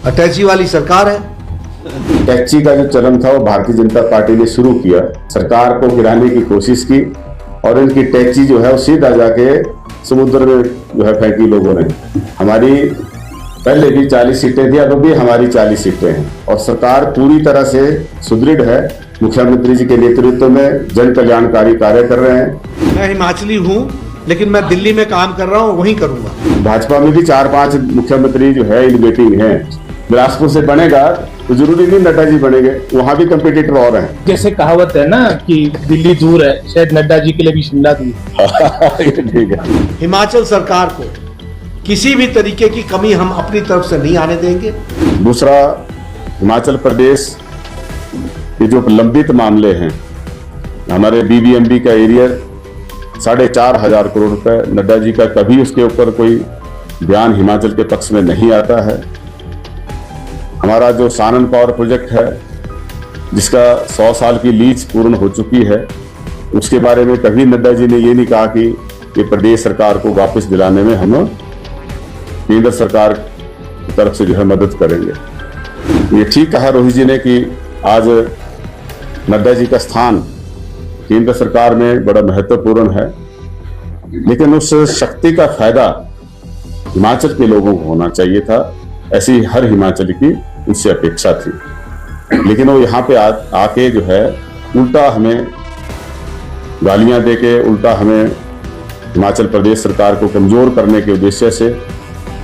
अटैची वाली सरकार है। टैक्सी का जो चलन था वो भारतीय जनता पार्टी ने शुरू किया, सरकार को गिराने की कोशिश की और इनकी टैक्सी जो है वो सीधा जाके समुद्र में जो है फेंकी लोगों ने। हमारी पहले भी 40 सीटें थी, अब भी हमारी 40 सीटें हैं और सरकार पूरी तरह से सुदृढ़ है। मुख्यमंत्री जी के नेतृत्व में जन कल्याणकारी कार्य कर रहे हैं। मैं हिमाचली हूँ लेकिन मैं दिल्ली में काम कर रहा हूँ, वहीं करूंगा। भाजपा में भी 4-5 मुख्यमंत्री जो है इनोवेटिव हैं। बिलासपुर से बनेगा तो जरूरी नहीं नड्डा जी बनेंगे, वहाँ भी कंपटीटर और हैं। जैसे कहावत है ना कि दिल्ली दूर है, शायद नड्डा जी के लिए भी शिमला दूर। ठीक है। हिमाचल सरकार को किसी भी तरीके की कमी हम अपनी तरफ से नहीं आने देंगे। दूसरा, हिमाचल प्रदेश के जो लंबित मामले हैं, हमारे बीबीएमबी का एरिया 4,500 करोड़ रुपए, नड्डा जी का कभी उसके ऊपर कोई बयान हिमाचल के पक्ष में नहीं आता है। हमारा जो सानन पावर प्रोजेक्ट है जिसका 100 साल की लीज पूर्ण हो चुकी है, उसके बारे में कभी नड्डा जी ने ये नहीं कहा कि ये प्रदेश सरकार को वापस दिलाने में हम केंद्र सरकार की तरफ से जो है मदद करेंगे। ये ठीक कहा रोहित जी ने कि आज नड्डा जी का स्थान केंद्र सरकार में बड़ा महत्वपूर्ण है, लेकिन उस शक्ति का फायदा हिमाचल के लोगों को होना चाहिए था। ऐसी हर हिमाचली की उनसे अपेक्षा थी, लेकिन वो यहाँ पे आके जो है उल्टा हमें गालियां देके, उल्टा हमें हिमाचल प्रदेश सरकार को कमजोर करने के उद्देश्य से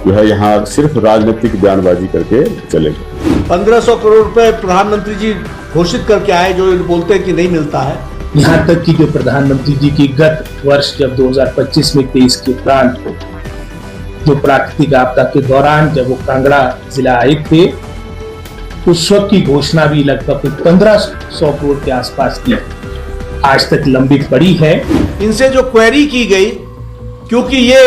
जो है यहाँ सिर्फ राजनीतिक बयानबाजी करके चले गए। 1500 करोड़ रुपए प्रधानमंत्री जी घोषित करके आए, जो बोलते हैं कि नहीं मिलता है। यहाँ तक कि जो प्रधानमंत्री जी की गत वर्ष जब 2025 में 23 के उपरांत जो प्राकृतिक आपदा के दौरान जब वो कांगड़ा जिला आयुक्त थे, उस वक्त की घोषणा भी लगभग 1500 करोड़ के आसपास की आज तक लंबित पड़ी है। इनसे जो क्वेरी की गई, क्योंकि ये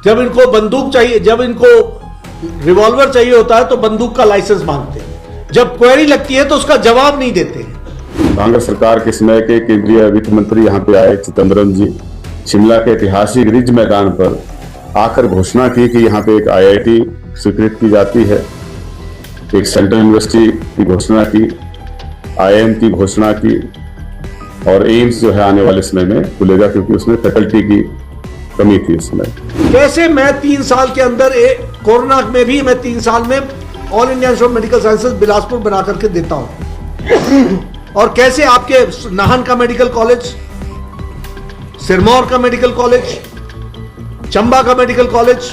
जब इनको बंदूक चाहिए, जब इनको रिवॉल्वर चाहिए होता है तो बंदूक का लाइसेंस मांगते हैं, जब क्वेरी लगती है तो उसका जवाब नहीं देते हैं। कांग्रेस सरकार के समय के केंद्रीय वित्त मंत्री यहाँ पे आए चिदंबरम जी, शिमला के ऐतिहासिक रिज मैदान पर आकर घोषणा की कि यहाँ पे एक IIT स्वीकृत की जाती है, एक सेंट्रल यूनिवर्सिटी की घोषणा की, IIM की घोषणा की और एम्स जो है आने वाले समय में खुलेगा, क्योंकि उसमें फैकल्टी की कमी थी उस समय। कैसे मैं 3 साल के अंदर कोरोना में भी मैं 3 साल में all India institute of medical sciences Bilaspur बना करके देता हूं, और कैसे आपके नाहन का मेडिकल कॉलेज, सिरमौर का मेडिकल कॉलेज, चंबा का मेडिकल कॉलेज,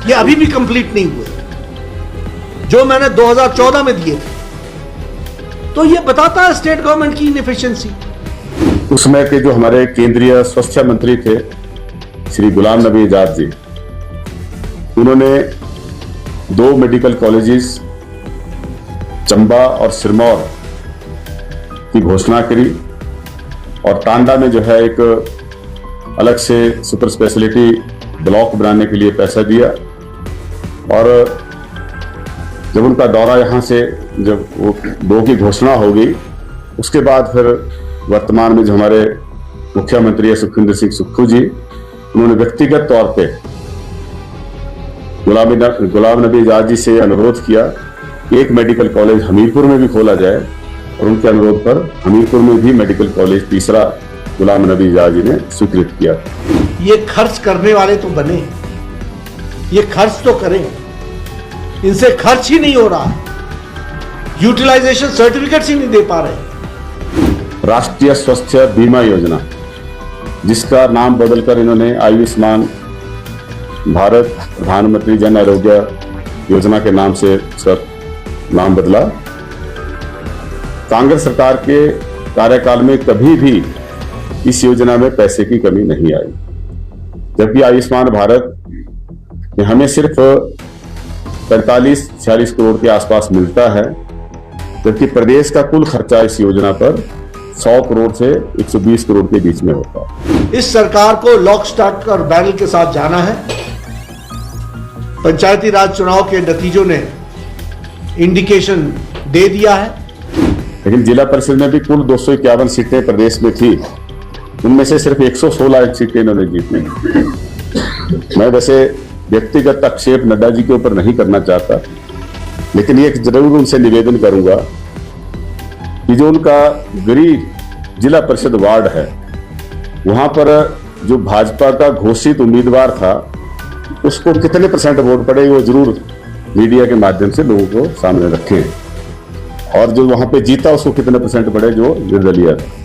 ये अभी भी कंप्लीट नहीं हुए जो मैंने 2014 में दिए थे। तो ये बताता है स्टेट गवर्नमेंट की इनएफिशिएंसी। उस समय के जो हमारे केंद्रीय स्वास्थ्य मंत्री थे श्री गुलाम नबी आजाद जी, उन्होंने 2 मेडिकल कॉलेजेस चंबा और सिरमौर की घोषणा करी और टांडा में जो है एक अलग से सुपर स्पेशलिटी ब्लॉक बनाने के लिए पैसा दिया। और जब उनका दौरा यहाँ से जब वो 2 की घोषणा हो गई, उसके बाद फिर वर्तमान में जो हमारे मुख्यमंत्री है सुखविंदर सिंह सुक्खू जी, उन्होंने व्यक्तिगत तौर पे गुलाम नबी आजाद जी से अनुरोध किया कि एक मेडिकल कॉलेज हमीरपुर में भी खोला जाए, और उनके अनुरोध पर हमीरपुर में भी मेडिकल कॉलेज तीसरा गुलाम नबी आजाद जी ने स्वीकृत किया। ये खर्च करने वाले तो बने, ये खर्च तो करें, इनसे खर्च ही नहीं हो रहा, यूटिलाइजेशन सर्टिफिकेट्स ही नहीं दे पा रहे। राष्ट्रीय स्वास्थ्य बीमा योजना, जिसका नाम बदलकर इन्होंने आयुष्मान भारत प्रधानमंत्री जन आरोग्य योजना के नाम से सर नाम बदला। कांग्रेस सरकार के कार्यकाल में कभी भी इस योजना में पैसे की कमी नहीं आई, जबकि आयुष्मान भारत में हमें सिर्फ 45-46 करोड़ के आसपास मिलता है, जबकि प्रदेश का कुल खर्चा इस योजना पर 100 करोड़ से 120 करोड़ के बीच में होता है। इस सरकार को लॉक स्टॉक और बैरल के साथ जाना है। पंचायती राज चुनाव के नतीजों ने इंडिकेशन दे दिया है। लेकिन जिला परिषद में भी कुल 251 सीटें प्रदेश में थी, उनमें से सिर्फ 116 सीटें इन्होंने जीती। मैं वैसे व्यक्तिगत आक्षेप नड्डा जी के ऊपर नहीं करना चाहता, लेकिन ये जरूर उनसे निवेदन करूंगा कि जो उनका गृह जिला परिषद वार्ड है, वहां पर जो भाजपा का घोषित उम्मीदवार था उसको कितने % वोट पड़े वो जरूर मीडिया के माध्यम से लोगों को सामने रखें, और जो वहां पे जीता उसको कितने % पड़े जो निर्दलीय था।